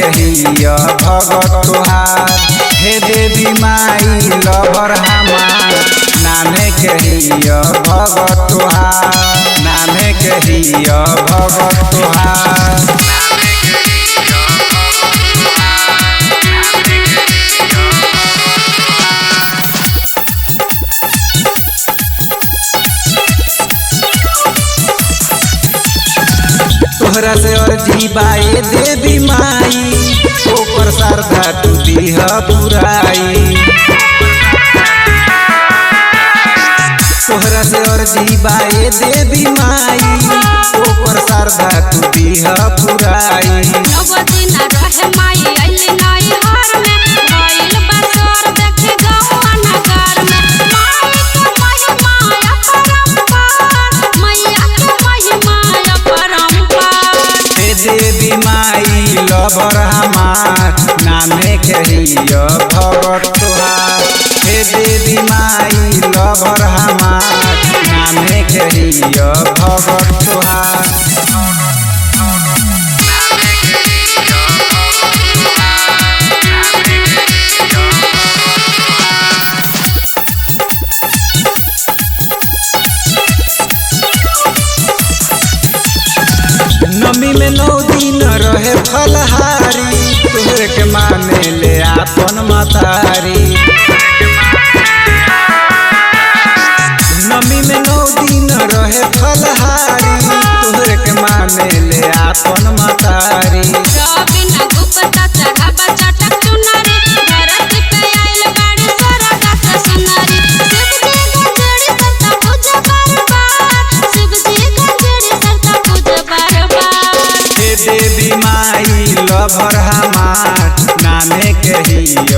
कहिया भगत तोहार। हे देवी माई लवर हमार, नामे कहिया भगत तोहार, नामे कहिया भगत तोहार। तोहरा से अर्जी बाए देवी माई, ओकर श्रद्धा तू दीह बुराई। तोहरा से अर्जी बाए देवी माई, ओकर श्रद्धा तू दीह बुराई। देवी माई लवर हमार, नामे कहिया भगत तोहार। हे देवी माई लवर हमार, नामे कहिया भगत तोहार। नमी में 9 दिन रहे फलहारी, तोहरे के माने ले आपन मतारी। नमी में 9 दिन रहे फलहारी, तोहरे के माने ले आपन मतारी। देवी माई लवर हमार, नामे कहिया